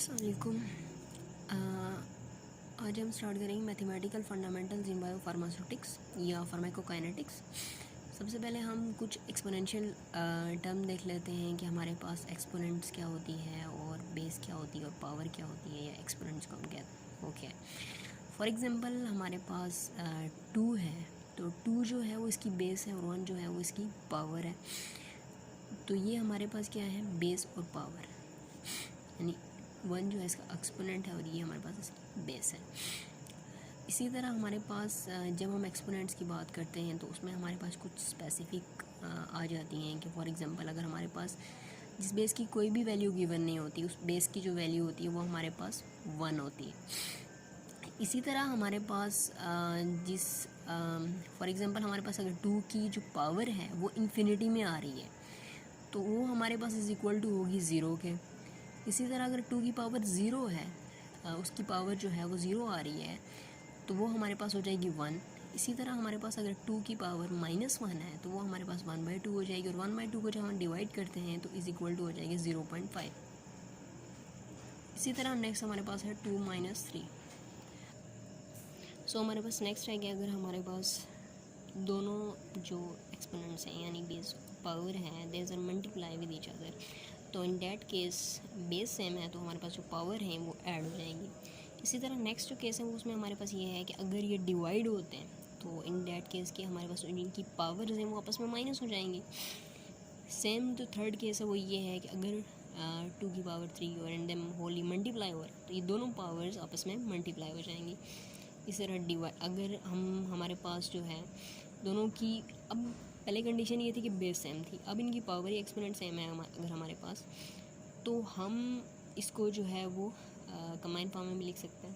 अस्सलामुअलैकुम। आज हम स्टार्ट करेंगे मैथमेटिकल फंडामेंटल्स इन बायो फार्मास्यूटिक्स या फार्माकोकाइनेटिक्स। सबसे पहले हम कुछ एक्सपोनेंशियल टर्म देख लेते हैं कि हमारे पास एक्सपोनेंट्स क्या होती है और बेस क्या होती है और पावर क्या होती है या एक्सपोनेंट्स को हम कहते हैं। ओके, फॉर एग्जांपल हमारे पास 2 है, तो 2 जो है वो इसकी बेस है और 1 जो है वो इसकी पावर है। तो ये हमारे पास क्या है, बेस और पावर, यानी 1 जो है इसका एक्सपोनेंट है और ये हमारे पास इसकी बेस है। इसी तरह हमारे पास जब हम एक्सपोनेंट्स की बात करते हैं तो उसमें हमारे पास कुछ स्पेसिफिक आ जाती हैं कि फॉर एग्जांपल अगर हमारे पास जिस बेस की कोई भी वैल्यू गिवन नहीं होती, उस बेस की जो वैल्यू होती है वो हमारे पास 1 होती है। इसी तरह हमारे पास जिस फॉर एग्जांपल हमारे पास अगर 2 की जो पावर है वो इन्फिनिटी में आ रही है तो वो हमारे पास इज़ इक्वल टू होगी 0 के। इसी तरह अगर 2 की पावर 0 है, उसकी पावर जो है वो 0 आ रही है तो वो हमारे पास हो जाएगी 1। इसी तरह हमारे पास अगर 2 की पावर -1 है तो वो हमारे पास 1/2 हो जाएगी और 1/2 को जब हम डिवाइड करते हैं तो इज़ इक्वल टू हो जाएगी 0.5। इसी तरह नेक्स्ट हमारे पास है 2 - 3। सो हमारे पास नेक्स्ट है कि अगर हमारे पास दोनों जो एक्सपोनेंट्स हैं यानी बेस पावर है there are multiply with each other, तो in that case base same है तो हमारे पास जो पावर है वो ऐड हो जाएंगी। इसी तरह नेक्स्ट जो केस है वो उसमें हमारे पास ये है कि अगर ये डिवाइड होते हैं तो इन डैट केस के हमारे पास इनकी पावर्स हैं वो आपस में माइनस हो जाएंगी। सेम जो थर्ड केस है वो ये है कि अगर 2 की पावर 3 और एंड देम होली मल्टीप्लाई हो तो ये दोनों पावर्स आपस में मल्टीप्लाई हो जाएंगी। इस तरह डिवाइड अगर हमारे पास जो है दोनों की, अब पहले कंडीशन ये थी कि बेस सेम थी, अब इनकी पावर ही एक्सपोनेंट सेम है अगर हमारे पास, तो हम इसको जो है वो कंबाइन फॉर्म में भी लिख सकते हैं।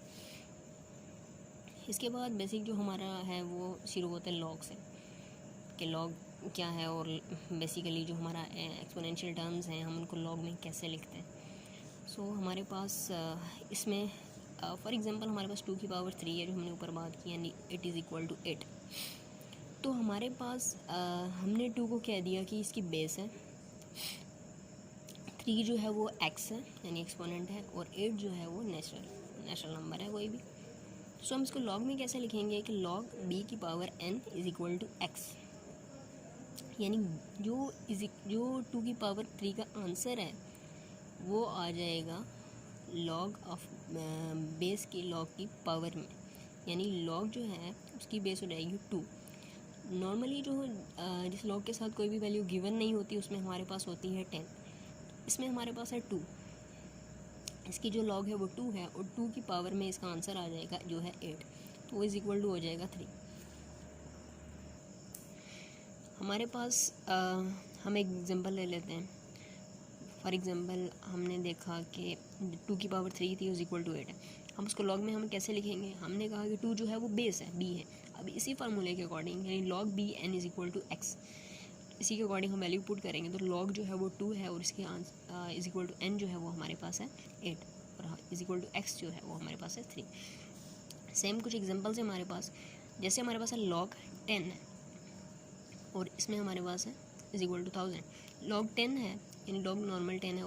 इसके बाद बेसिक जो हमारा है वो शुरू होता है लॉग से, कि लॉग क्या है और बेसिकली जो हमारा एक्सपोनेंशियल टर्म्स हैं हम उनको लॉग में कैसे लिखते हैं। सो हमारे पास इसमें फॉर एग्जांपल हमारे पास 2 की पावर 3 है जो हमने ऊपर बात की, यानी इट इज़ इक्वल टू 8। तो हमारे पास हमने 2 को कह दिया कि इसकी बेस है, 3 जो है वो x है यानी एक्सपोनेंट है और 8 जो है वो नेचुरल नंबर है कोई भी। सो हम इसको लॉग में कैसे लिखेंगे कि लॉग b की power n is equal to x, यानी जो 2 की पावर 3 का आंसर है वो आ जाएगा लॉग ऑफ बेस की लॉग की पावर में, यानी लॉग जो है उसकी बेस हो जाएगी 2। नॉर्मली जो जिस लॉग के साथ कोई भी वैल्यू गिवन नहीं होती उसमें हमारे पास होती है 10, इसमें हमारे पास है 2, इसकी जो लॉग है वो 2 है और 2 की पावर में इसका आंसर आ जाएगा जो है 8, तो इज़ इक्वल टू हो जाएगा 3। हमारे पास हम एक एग्जांपल ले लेते हैं। फॉर एग्जांपल हमने देखा कि 2 की पावर 3 थी इज़ इक्वल टू 8 है। हम उसको लॉग में हम कैसे लिखेंगे, हमने कहा कि 2 जो है वो बेस है, b है। अब इसी फार्मूले के अकॉर्डिंग यानी log B N is equal to X, इसी के अकॉर्डिंग हम वैल्यू पुट करेंगे तो लॉग जो है वो 2 है और इसके इज़ इक्वल टू एन जो है वो हमारे पास है 8 और इज़ इक्वल टू एक्स जो है वो हमारे पास है 3। सेम कुछ एग्जांपल्स है हमारे पास, जैसे हमारे पास है लॉग 10 है और इसमें हमारे पास है इज़ इक्वल टू 1000। लॉग 10 है यानी लॉग नॉर्मल 10 है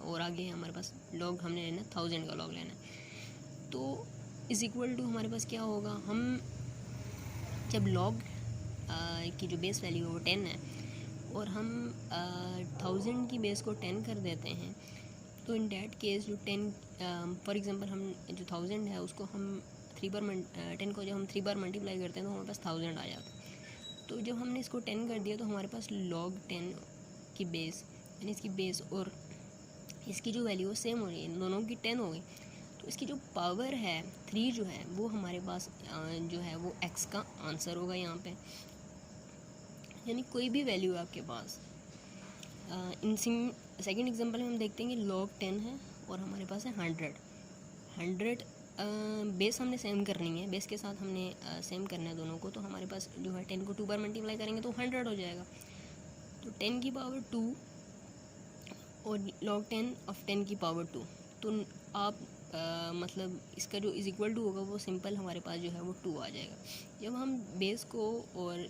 और आगे हमारे पास लॉग हमने लेना 1000 का लॉग लेना है, तो इज़ इक्वल टू हमारे पास क्या होगा, हम जब लॉग की जो बेस वैल्यू है वो 10 है और हम 1000 की बेस को 10 कर देते हैं तो इन डैट केस जो 10 फॉर एग्जांपल हम जो 1000 है उसको हम 3 बार 10 को जब हम 3 बार मल्टीप्लाई करते हैं तो हमारे पास 1000 आ जाता है। तो जब हमने इसको 10 कर दिया तो हमारे पास लॉग 10 की बेस यानी इसकी बेस और इसकी जो वैल्यू है सेम हो रही है, दोनों की 10 हो गई, तो इसकी जो पावर है 3 जो है वो हमारे पास जो है वो x का आंसर होगा यहाँ पे, यानी कोई भी वैल्यू है आपके पास। इन सेकेंड एग्जांपल में हम देखते हैं कि लॉग 10 है और हमारे पास है 100 बेस हमने सेम करनी है, बेस के साथ हमने सेम करना है दोनों को, तो हमारे पास जो है 10 को 2 बार मल्टीप्लाई करेंगे तो 100 हो जाएगा। तो 10 की पावर 2 और लॉग 10 ऑफ 10 की पावर 2, तो आप मतलब इसका जो इज़ इक्वल टू होगा वो सिंपल हमारे पास जो है वो 2 आ जाएगा। जब हम बेस को और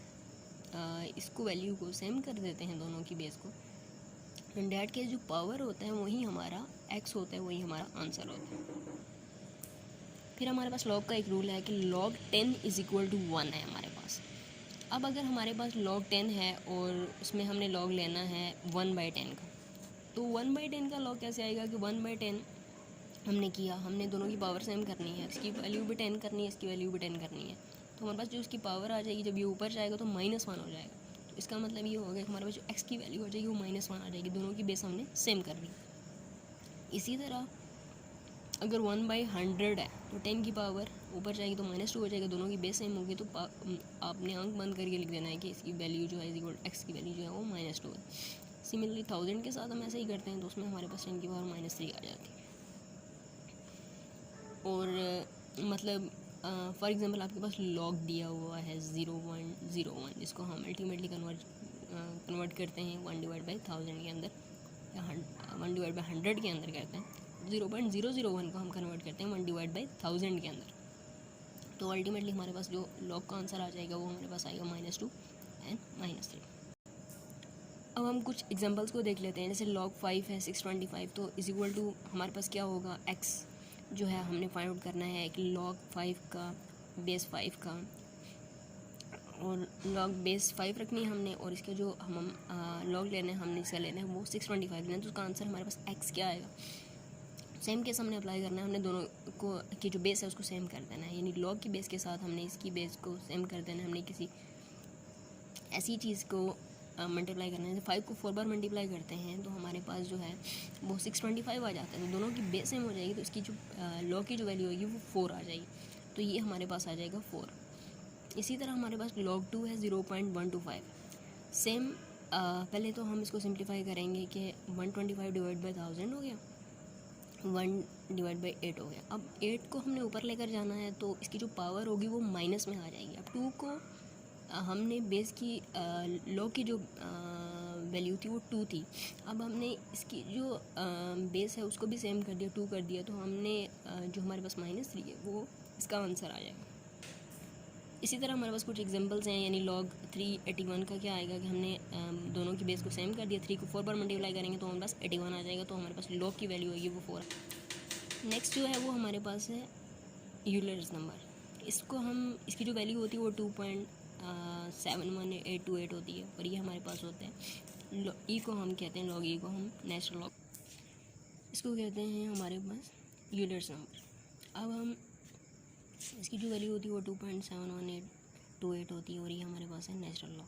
इसको वैल्यू को सेम कर देते हैं दोनों की बेस को, इन डैट केस जो पावर होता है वही हमारा x होता है वही हमारा आंसर होता है। फिर हमारे पास लॉग का एक रूल है कि log 10 इज़ इक्वल टू 1 है हमारे पास। अब अगर हमारे पास log 10 है और उसमें हमने log लेना है 1/10 का, तो 1/10 का log कैसे आएगा कि 1/10 हमने किया, हमने दोनों की पावर सेम करनी है, इसकी वैल्यू भी 10 करनी है, इसकी वैल्यू भी 10 करनी है, तो हमारे पास जो इसकी पावर आ जाएगी जब ये ऊपर जाएगा तो -1 हो जाएगा। तो इसका मतलब ये होगा कि हमारे पास जो x की वैल्यू आ जाएगी वो -1 आ जाएगी, दोनों की बेस हमने सेम कर दी। इसी तरह अगर 1/100 है तो 10 की पावर ऊपर जाएगी तो -2 हो जाएगा, दोनों की बेस सेम होगी, तो आपने आंख बंद करके लिख देना है कि इसकी वैल्यू जो है x की वैल्यू जो है वो -2 है। सिमिलरली 1000 के साथ हम ऐसे ही करते हैं, तो उसमें हमारे पास 10 की पावर -3 आ जाती है। और मतलब फॉर एग्जांपल आपके पास लॉग दिया हुआ है 0.01, जिसको हम अल्टीमेटली कन्वर्ट करते हैं 1/1000 के अंदर, या 1/100 के अंदर करते हैं। 0.001 को हम कन्वर्ट करते हैं 1/1000 के अंदर, तो अल्टीमेटली हमारे पास जो लॉग का आंसर आ जाएगा वो हमारे पास आएगा -2 एंड -3। अब हम कुछ एग्जांपल्स को देख लेते हैं। जैसे log 5 है 625, तो इज इक्वल टू हमारे पास क्या होगा, x जो है हमने फाइंड आउट करना है कि log 5 का बेस 5 का, और log बेस 5 रखनी है हमने, और इसके जो हम log लेना है हमने इसका लेना है वो 625 लेना है, तो उसका आंसर हमारे पास x क्या आएगा। सेम केस हमने अप्लाई करना है, हमने दोनों को की जो बेस है उसको सेम कर देना है, यानी log की बेस के साथ हमने इसकी बेस को सेम कर देना है। हमने किसी ऐसी चीज़ को मल्टीप्लाई करना है, जैसे 5 को 4 बार मल्टीप्लाई करते हैं तो हमारे पास जो है वो 625 आ जाता है, तो दोनों की बेस सेम हो जाएगी, तो इसकी जो log की जो वैल्यू होगी वो 4 आ जाएगी, तो ये हमारे पास आ जाएगा 4। इसी तरह हमारे पास log 2 है 0.125। सेम पहले तो हम इसको सिंप्लीफाई करेंगे कि 125 डिवाइड बाई 1000 हो गया, 1 डिवाइड बाई 8 हो गया। अब 8 को हमने ऊपर लेकर जाना है, तो इसकी जो पावर होगी वो माइनस में आ जाएगी। अब 2 को हमने बेस की लॉग की जो वैल्यू थी वो 2 थी, अब हमने इसकी जो बेस है उसको भी सेम कर दिया, 2 कर दिया, तो हमने जो हमारे पास -3 है वो इसका आंसर आ जाएगा। इसी तरह हमारे पास कुछ एग्जांपल्स हैं, यानी log 381 का क्या आएगा कि हमने दोनों की बेस को सेम कर दिया, 3 को 4 बार मल्टीप्लाई करेंगे तो हमारे पास 81 आ जाएगा, तो हमारे पास log की वैल्यू होगी वो 4 है। नेक्स्ट जो है वो हमारे पास है यूलर्स नंबर। इसको हम इसकी जो वैल्यू होती है वो 2.71828 होती है, और ये हमारे पास होता है ई को हम कहते हैं log ई को हम नेचुरल लॉग, इसको कहते हैं हमारे पास यूलर्स नंबर। अब हम इसकी जो वैल्यू होती है वो 2.71828 होती है, और ये हमारे पास है नेचुरल लॉग।